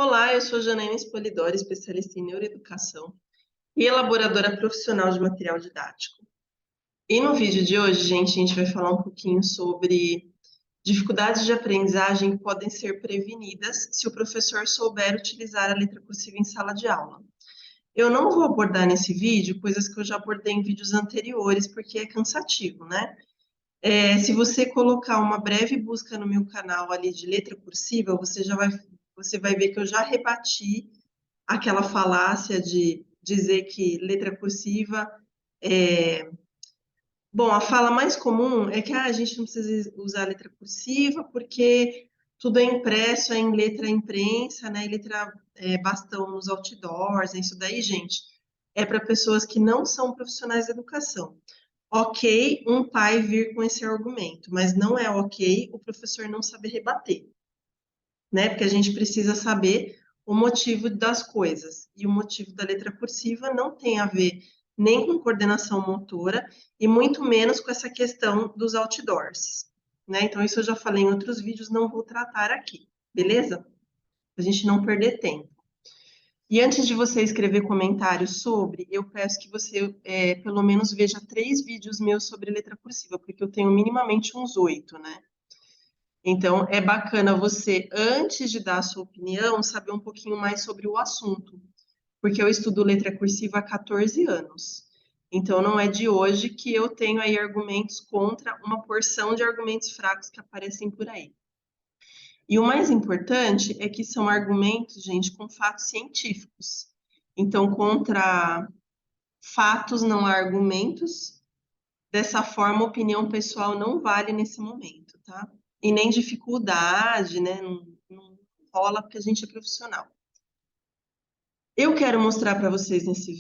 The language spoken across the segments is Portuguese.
Olá, eu sou Janaína Spolidori, especialista em neuroeducação e elaboradora profissional de material didático. E no vídeo de hoje, gente, a gente vai falar um pouquinho sobre dificuldades de aprendizagem que podem ser prevenidas se o professor souber utilizar a letra cursiva em sala de aula. Eu não vou abordar nesse vídeo coisas que eu já abordei em vídeos anteriores, porque é cansativo, né? Se você colocar uma breve busca no meu canal ali de letra cursiva, você vai ver que eu já rebati aquela falácia de dizer que letra cursiva é... Bom, a fala mais comum é que a gente não precisa usar letra cursiva porque tudo é impresso, é em letra imprensa, né? E letra bastão nos outdoors, isso daí, gente, é para pessoas que não são profissionais da educação. Ok, um pai vir com esse argumento, mas não é ok o professor não saber rebater, né? Porque a gente precisa saber o motivo das coisas. E o motivo da letra cursiva não tem a ver nem com coordenação motora e muito menos com essa questão dos outdoors, né? Então, isso eu já falei em outros vídeos, não vou tratar aqui, beleza? Pra gente não perder tempo. E antes de você escrever comentários sobre, eu peço que você pelo menos veja 3 vídeos meus sobre letra cursiva, porque eu tenho minimamente uns 8, né? Então, é bacana você, antes de dar a sua opinião, saber um pouquinho mais sobre o assunto, porque eu estudo letra cursiva há 14 anos. Então, não é de hoje que eu tenho aí argumentos contra uma porção de argumentos fracos que aparecem por aí. E o mais importante é que são argumentos, gente, com fatos científicos. Então, contra fatos não há argumentos. Dessa forma, opinião pessoal não vale nesse momento, tá? E nem dificuldade, né? Não rola porque a gente é profissional. Eu quero mostrar para vocês nesse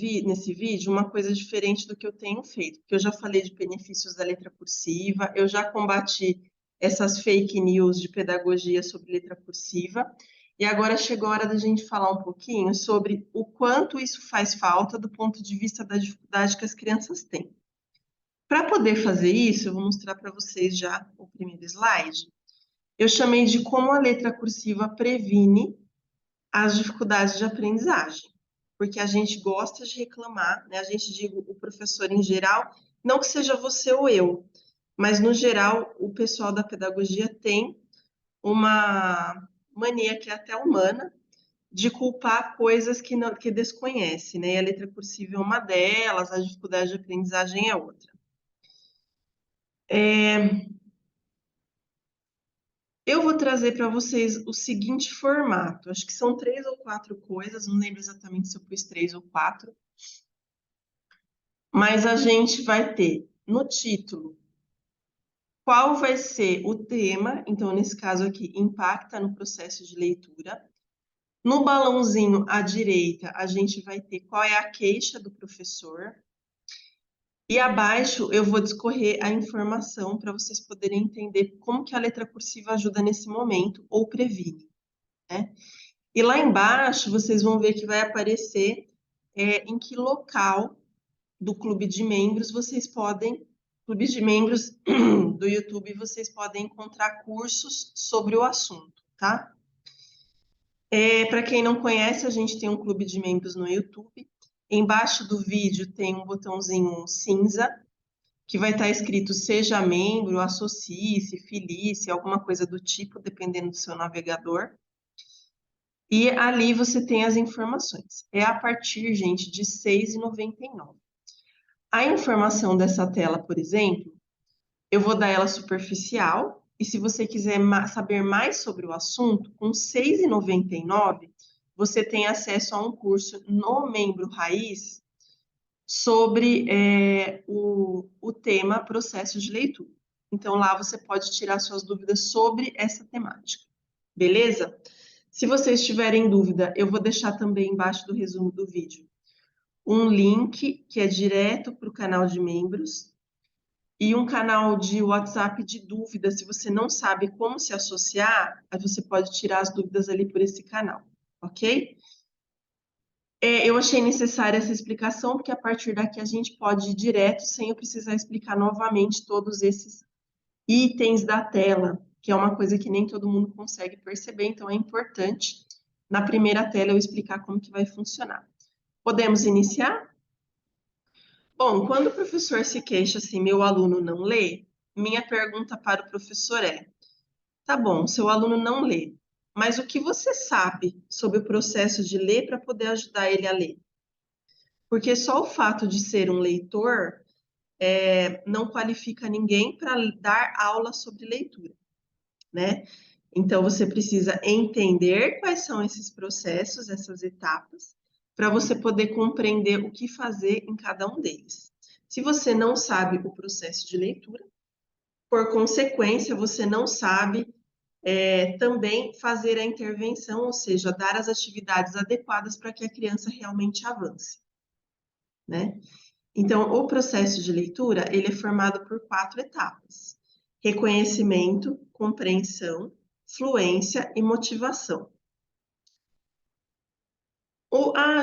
vídeo uma coisa diferente do que eu tenho feito, porque eu já falei de benefícios da letra cursiva, eu já combati essas fake news de pedagogia sobre letra cursiva, e agora chegou a hora da gente falar um pouquinho sobre o quanto isso faz falta do ponto de vista da dificuldade que as crianças têm. Para poder fazer isso, eu vou mostrar para vocês já o primeiro slide. Eu chamei de como a letra cursiva previne as dificuldades de aprendizagem, porque a gente gosta de reclamar, né? A gente digo o professor em geral, não que seja você ou eu, mas no geral o pessoal da pedagogia tem uma mania que é até humana de culpar coisas que desconhece, né? E a letra cursiva é uma delas, a dificuldade de aprendizagem é outra. Eu vou trazer para vocês o seguinte formato. Acho que são 3 ou 4 coisas, não lembro exatamente se eu pus 3 ou 4. Mas a gente vai ter no título qual vai ser o tema. Então, nesse caso aqui, impacta no processo de leitura. No balãozinho à direita, a gente vai ter qual é a queixa do professor. E abaixo eu vou discorrer a informação para vocês poderem entender como que a letra cursiva ajuda nesse momento ou previne, né? E lá embaixo vocês vão ver que vai aparecer em que local do clube de membros clube de membros do YouTube, vocês podem encontrar cursos sobre o assunto, tá? Para quem não conhece, a gente tem um clube de membros no YouTube. Embaixo do vídeo tem um botãozinho cinza, que vai estar escrito seja membro, associe-se, filie-se, alguma coisa do tipo, dependendo do seu navegador. E ali você tem as informações. É a partir, gente, de R$ 6,99. A informação dessa tela, por exemplo, eu vou dar ela superficial. E se você quiser saber mais sobre o assunto, com R$ 6,99, você tem acesso a um curso no Membro Raiz sobre o tema processo de leitura. Então, lá você pode tirar suas dúvidas sobre essa temática. Beleza? Se vocês tiverem dúvida, eu vou deixar também embaixo do resumo do vídeo um link que é direto para o canal de membros e um canal de WhatsApp de dúvidas. Se você não sabe como se associar, aí você pode tirar as dúvidas ali por esse canal, ok? Eu achei necessária essa explicação, porque a partir daqui a gente pode ir direto, sem eu precisar explicar novamente todos esses itens da tela, que é uma coisa que nem todo mundo consegue perceber, então é importante na primeira tela eu explicar como que vai funcionar. Podemos iniciar? Bom, quando o professor se queixa assim, meu aluno não lê, minha pergunta para o professor é: tá bom, seu aluno não lê, mas o que você sabe sobre o processo de ler para poder ajudar ele a ler? Porque só o fato de ser um leitor não qualifica ninguém para dar aula sobre leitura, né? Então, você precisa entender quais são esses processos, essas etapas, para você poder compreender o que fazer em cada um deles. Se você não sabe o processo de leitura, por consequência, você não sabe também fazer a intervenção, ou seja, dar as atividades adequadas para que a criança realmente avance, né? Então, o processo de leitura, ele é formado por 4 etapas: reconhecimento, compreensão, fluência e motivação.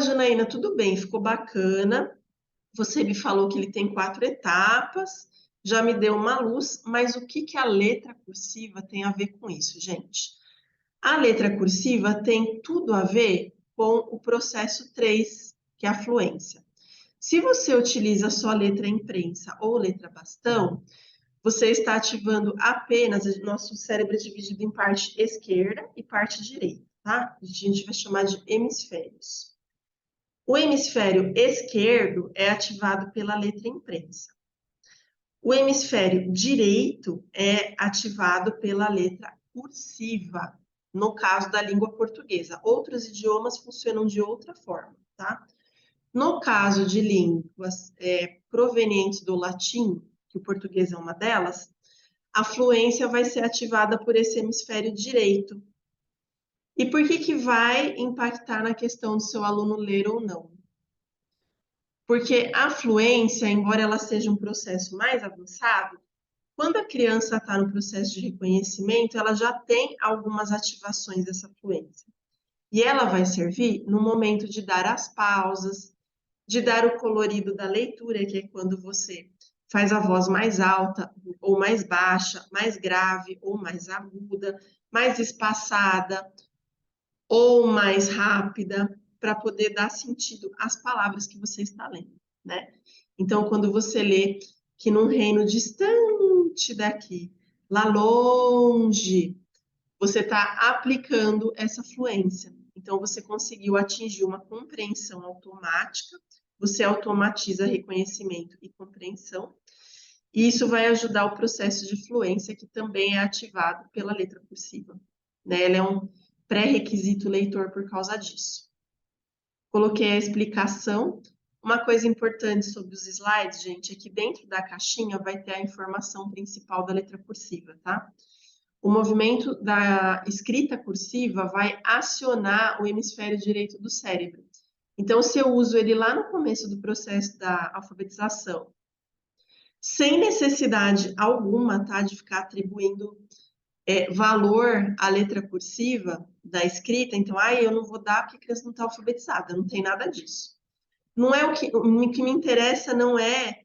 Janaína, tudo bem, ficou bacana. Você me falou que ele tem 4 etapas, já me deu uma luz, mas o que que a letra cursiva tem a ver com isso, gente? A letra cursiva tem tudo a ver com o processo 3, que é a fluência. Se você utiliza só letra imprensa ou letra bastão, você está ativando apenas o nosso cérebro dividido em parte esquerda e parte direita, tá? A gente vai chamar de hemisférios. O hemisfério esquerdo é ativado pela letra imprensa. O hemisfério direito é ativado pela letra cursiva, no caso da língua portuguesa. Outros idiomas funcionam de outra forma, tá? No caso de línguas provenientes do latim, que o português é uma delas, a fluência vai ser ativada por esse hemisfério direito. E por que que vai impactar na questão do seu aluno ler ou não? Porque a fluência, embora ela seja um processo mais avançado, quando a criança está no processo de reconhecimento, ela já tem algumas ativações dessa fluência. E ela vai servir no momento de dar as pausas, de dar o colorido da leitura, que é quando você faz a voz mais alta ou mais baixa, mais grave ou mais aguda, mais espaçada ou mais rápida, para poder dar sentido às palavras que você está lendo, né? Então, quando você lê que num reino distante daqui, lá longe, você está aplicando essa fluência. Então, você conseguiu atingir uma compreensão automática, você automatiza reconhecimento e compreensão, e isso vai ajudar o processo de fluência, que também é ativado pela letra cursiva, né? Ela é um pré-requisito leitor por causa disso. Coloquei a explicação. Uma coisa importante sobre os slides, gente, é que dentro da caixinha vai ter a informação principal da letra cursiva, tá? O movimento da escrita cursiva vai acionar o hemisfério direito do cérebro. Então, se eu uso ele lá no começo do processo da alfabetização, sem necessidade alguma, tá, de ficar atribuindo valor à letra cursiva da escrita, então, eu não vou dar porque a criança não está alfabetizada, não tem nada disso. Não é o que me interessa não é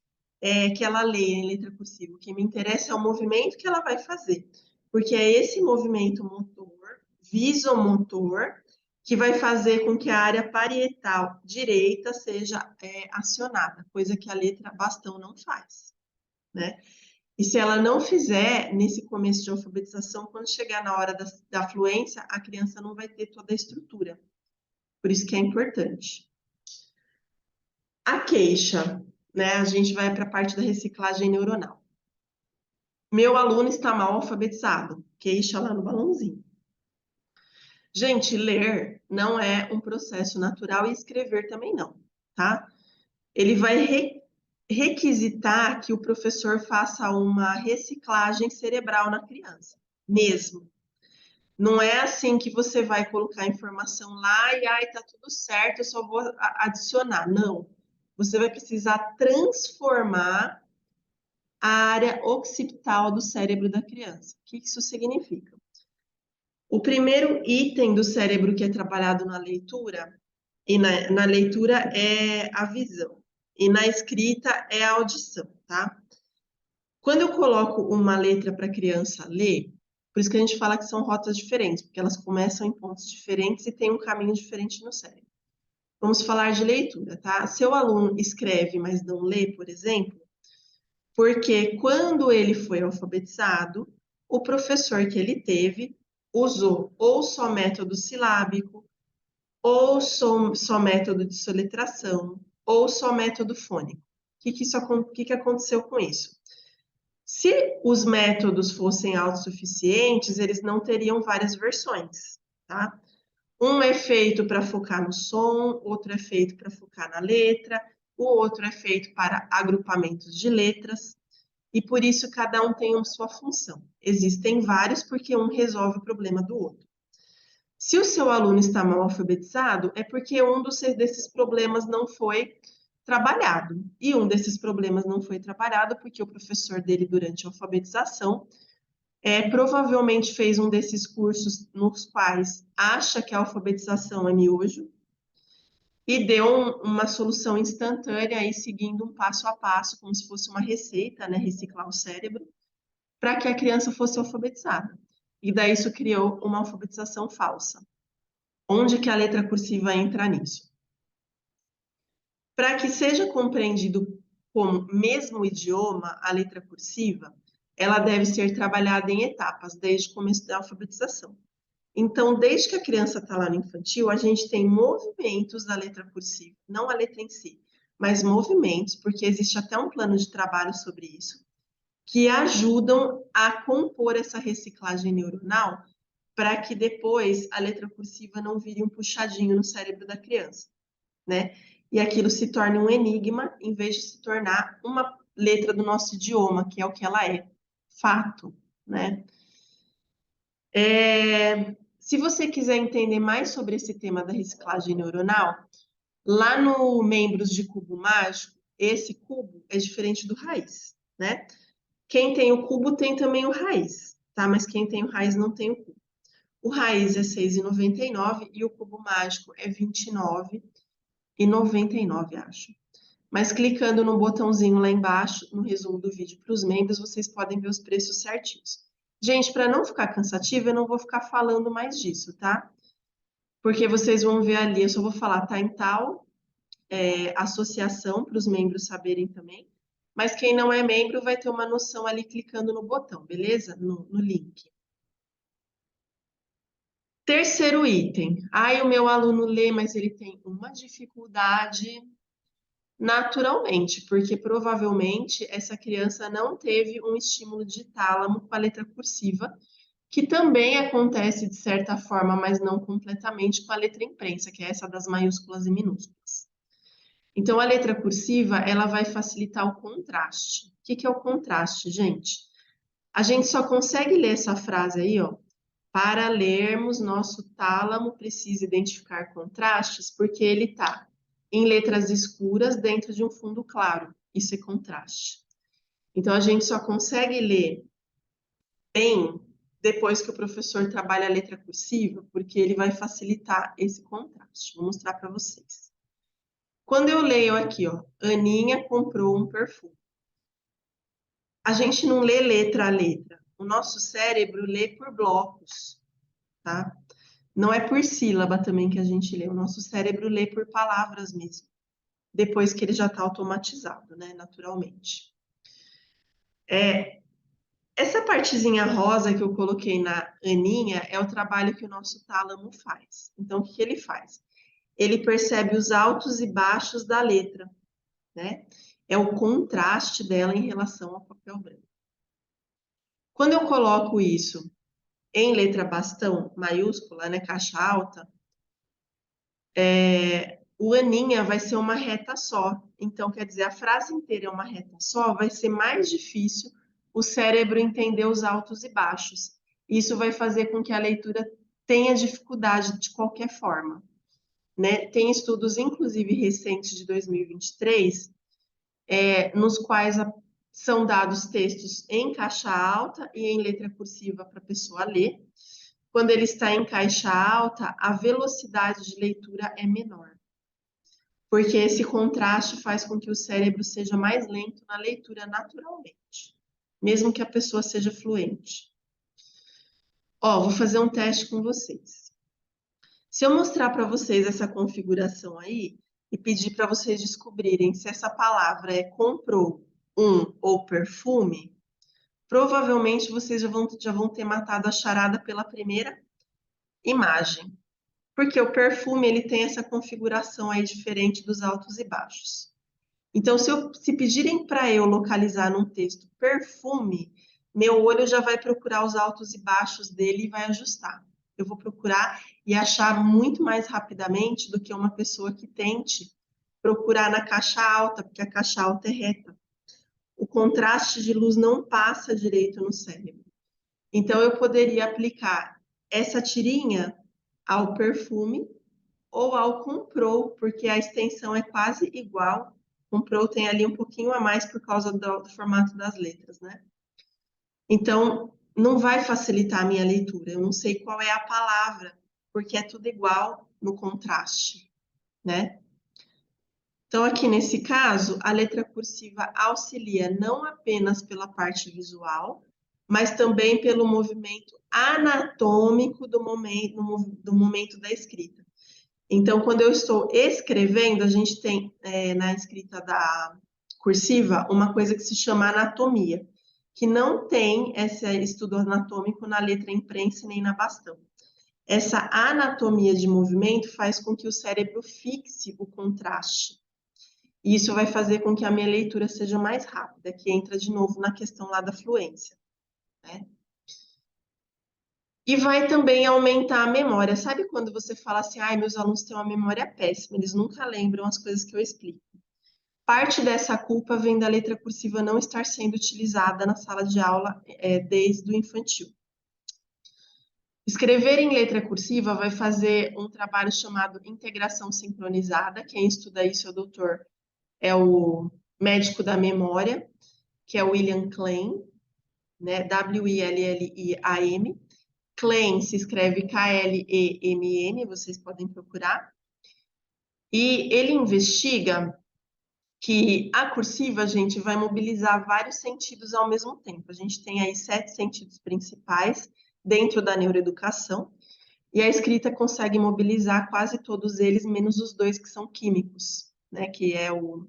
que ela leia em letra cursiva, o que me interessa é o movimento que ela vai fazer, porque é esse movimento motor, visomotor, que vai fazer com que a área parietal direita seja acionada, coisa que a letra bastão não faz, né? E se ela não fizer nesse começo de alfabetização, quando chegar na hora da fluência, a criança não vai ter toda a estrutura. Por isso que é importante. A queixa, né? A gente vai para a parte da reciclagem neuronal. Meu aluno está mal alfabetizado. Queixa lá no balãozinho. Gente, ler não é um processo natural e escrever também não, tá? Ele vai requisitar que o professor faça uma reciclagem cerebral na criança, mesmo. Não é assim que você vai colocar a informação lá e tá tudo certo, eu só vou adicionar. Não. Você vai precisar transformar a área occipital do cérebro da criança. O que isso significa? O primeiro item do cérebro que é trabalhado na leitura, e na leitura é a visão, e na escrita é a audição, tá? Quando eu coloco uma letra para a criança ler, Por isso que a gente fala que são rotas diferentes, porque elas começam em pontos diferentes e têm um caminho diferente no cérebro. Vamos falar de leitura, tá? Seu aluno escreve, mas não lê, por exemplo, porque quando ele foi alfabetizado, o professor que ele teve usou ou só método silábico, ou só método de soletração, ou só método fônico. Que aconteceu com isso? Se os métodos fossem autossuficientes, eles não teriam várias versões, tá? Um é feito para focar no som, outro é feito para focar na letra, o outro é feito para agrupamentos de letras, e por isso cada um tem a sua função. Existem vários porque um resolve o problema do outro. Se o seu aluno está mal alfabetizado, é porque desses problemas não foi trabalhado. E um desses problemas não foi trabalhado porque o professor dele, durante a alfabetização, provavelmente fez um desses cursos nos quais acha que a alfabetização é miojo e deu uma solução instantânea aí seguindo um passo a passo, como se fosse uma receita, né, reciclar o cérebro, para que a criança fosse alfabetizada. E daí isso criou uma alfabetização falsa. Onde que a letra cursiva entra nisso? Para que seja compreendido como mesmo idioma, a letra cursiva, ela deve ser trabalhada em etapas, desde o começo da alfabetização. Então, desde que a criança está lá no infantil, a gente tem movimentos da letra cursiva, não a letra em si, mas movimentos, porque existe até um plano de trabalho sobre isso, que ajudam a compor essa reciclagem neuronal para que depois a letra cursiva não vire um puxadinho no cérebro da criança, né? E aquilo se torne um enigma, em vez de se tornar uma letra do nosso idioma, que é o que ela é, fato, né? Se você quiser entender mais sobre esse tema da reciclagem neuronal, lá no Membros de Cubo Mágico, esse cubo é diferente do raiz, né? Quem tem o cubo tem também o raiz, tá? Mas quem tem o raiz não tem o cubo. O raiz é 6,99 e o cubo mágico é 29,99, acho. Mas clicando no botãozinho lá embaixo, no resumo do vídeo para os membros, vocês podem ver os preços certinhos. Gente, para não ficar cansativo, eu não vou ficar falando mais disso, tá? Porque vocês vão ver ali, eu só vou falar, tá em tal associação para os membros saberem também. Mas quem não é membro vai ter uma noção ali clicando no botão, beleza? No link. Terceiro item. O meu aluno lê, mas ele tem uma dificuldade naturalmente, porque provavelmente essa criança não teve um estímulo de tálamo com a letra cursiva, que também acontece de certa forma, mas não completamente, com a letra imprensa, que é essa das maiúsculas e minúsculas. Então, a letra cursiva, ela vai facilitar o contraste. O que que é o contraste, gente? A gente só consegue ler essa frase aí, ó. Para lermos, nosso tálamo precisa identificar contrastes, porque ele está em letras escuras dentro de um fundo claro. Isso é contraste. Então, a gente só consegue ler bem depois que o professor trabalha a letra cursiva, porque ele vai facilitar esse contraste. Vou mostrar para vocês. Quando eu leio aqui, ó, Aninha comprou um perfume. A gente não lê letra a letra. O nosso cérebro lê por blocos, tá? Não é por sílaba também que a gente lê. O nosso cérebro lê por palavras mesmo. Depois que ele já está automatizado, né? Naturalmente. Essa partezinha rosa que eu coloquei na Aninha é o trabalho que o nosso tálamo faz. Então, o que que ele faz? Ele percebe os altos e baixos da letra, né? É o contraste dela em relação ao papel branco. Quando eu coloco isso em letra bastão, maiúscula, né, caixa alta, o Aninha vai ser uma reta só. Então, quer dizer, a frase inteira é uma reta só, vai ser mais difícil o cérebro entender os altos e baixos. Isso vai fazer com que a leitura tenha dificuldade de qualquer forma, né? Tem estudos, inclusive recentes de 2023, nos quais são dados textos em caixa alta e em letra cursiva para a pessoa ler. Quando ele está em caixa alta, a velocidade de leitura é menor, porque esse contraste faz com que o cérebro seja mais lento na leitura naturalmente, mesmo que a pessoa seja fluente. Ó, vou fazer um teste com vocês. Se eu mostrar para vocês essa configuração aí e pedir para vocês descobrirem se essa palavra é comprou, ou perfume, provavelmente vocês já vão ter matado a charada pela primeira imagem. Porque o perfume ele tem essa configuração aí diferente dos altos e baixos. Então, se pedirem para eu localizar num texto perfume, meu olho já vai procurar os altos e baixos dele e vai ajustar. Eu vou procurar e achar muito mais rapidamente do que uma pessoa que tente procurar na caixa alta, porque a caixa alta é reta. O contraste de luz não passa direito no cérebro. Então, eu poderia aplicar essa tirinha ao perfume ou ao comprou, porque a extensão é quase igual. Comprou tem ali um pouquinho a mais por causa do formato das letras, né? Então, não vai facilitar a minha leitura. Eu não sei qual é a palavra, porque é tudo igual no contraste, né? Então, aqui nesse caso, a letra cursiva auxilia não apenas pela parte visual, mas também pelo movimento anatômico do momento da escrita. Então, quando eu estou escrevendo, a gente tem na escrita da cursiva uma coisa que se chama anatomia, que não tem esse estudo anatômico na letra imprensa nem na bastão. Essa anatomia de movimento faz com que o cérebro fixe o contraste. E isso vai fazer com que a minha leitura seja mais rápida, que entra de novo na questão lá da fluência, né? E vai também aumentar a memória. Sabe quando você fala assim, ai, meus alunos têm uma memória péssima, eles nunca lembram as coisas que eu explico. Parte dessa culpa vem da letra cursiva não estar sendo utilizada na sala de aula desde o infantil. Escrever em letra cursiva vai fazer um trabalho chamado integração sincronizada. Quem estuda isso é o médico da memória, que é o William Klein, né? William. Klein se escreve Klemm, vocês podem procurar. E ele investiga que a cursiva, gente, vai mobilizar vários sentidos ao mesmo tempo. A gente tem aí 7 sentidos principais dentro da neuroeducação, e a escrita consegue mobilizar quase todos eles, menos os 2 que são químicos, né? Que é o...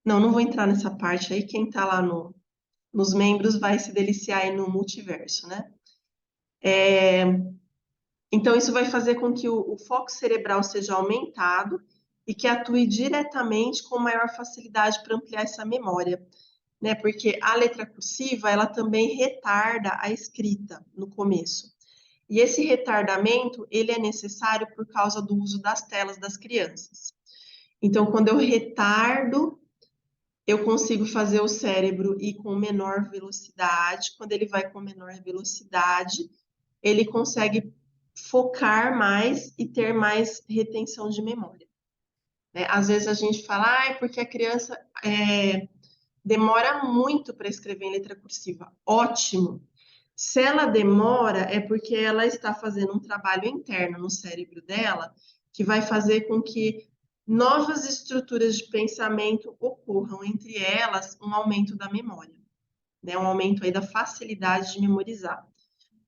Não vou entrar nessa parte aí, quem está lá nos membros vai se deliciar aí no multiverso, né? Então, isso vai fazer com que o foco cerebral seja aumentado e que atue diretamente com maior facilidade para ampliar essa memória, né? Porque a letra cursiva, ela também retarda a escrita no começo. E esse retardamento, ele é necessário por causa do uso das telas das crianças. Então, quando eu retardo, eu consigo fazer o cérebro ir com menor velocidade. Quando ele vai com menor velocidade, ele consegue focar mais e ter mais retenção de memória, né? Às vezes a gente fala, porque a criança demora muito para escrever em letra cursiva. Ótimo! Se ela demora, é porque ela está fazendo um trabalho interno no cérebro dela que vai fazer com que novas estruturas de pensamento ocorram, entre elas um aumento da memória, né? Um aumento aí da facilidade de memorizar,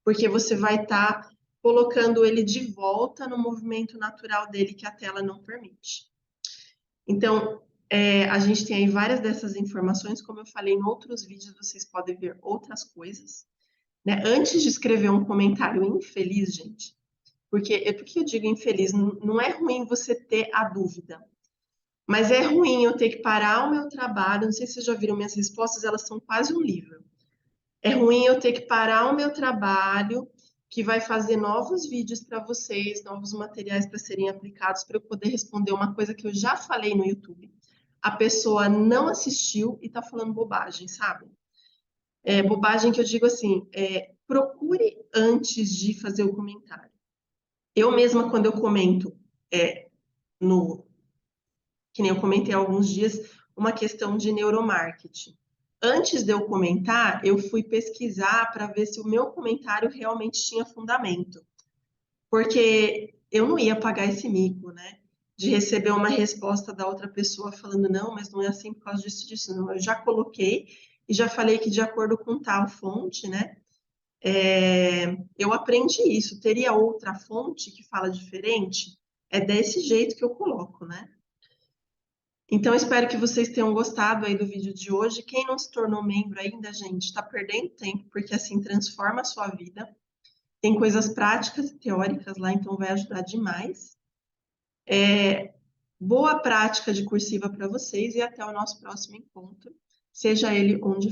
porque você vai estar colocando ele de volta no movimento natural dele que a tela não permite. Então, a gente tem aí várias dessas informações, como eu falei em outros vídeos, vocês podem ver outras coisas, né? Antes de escrever um comentário infeliz, gente, porque eu digo infeliz, não é ruim você ter a dúvida, mas é ruim eu ter que parar o meu trabalho, não sei se vocês já viram minhas respostas, elas são quase um livro. É ruim eu ter que parar o meu trabalho, que vai fazer novos vídeos para vocês, novos materiais para serem aplicados, para eu poder responder uma coisa que eu já falei no YouTube. A pessoa não assistiu e está falando bobagem, sabe? Bobagem que eu digo assim, procure antes de fazer o comentário. Eu mesma, quando eu comento, que nem eu comentei há alguns dias, uma questão de neuromarketing. Antes de eu comentar, eu fui pesquisar para ver se o meu comentário realmente tinha fundamento. Porque eu não ia pagar esse mico, né? De receber uma resposta da outra pessoa falando, não, mas não é assim por causa disso, disso. Não, eu já coloquei e já falei que de acordo com tal fonte, né? Eu aprendi isso. Teria outra fonte que fala diferente? É desse jeito que eu coloco, né? Então, espero que vocês tenham gostado aí do vídeo de hoje. Quem não se tornou membro ainda, gente, está perdendo tempo, porque assim transforma a sua vida. Tem coisas práticas e teóricas lá, então vai ajudar demais. Boa prática de cursiva para vocês e até o nosso próximo encontro, seja ele onde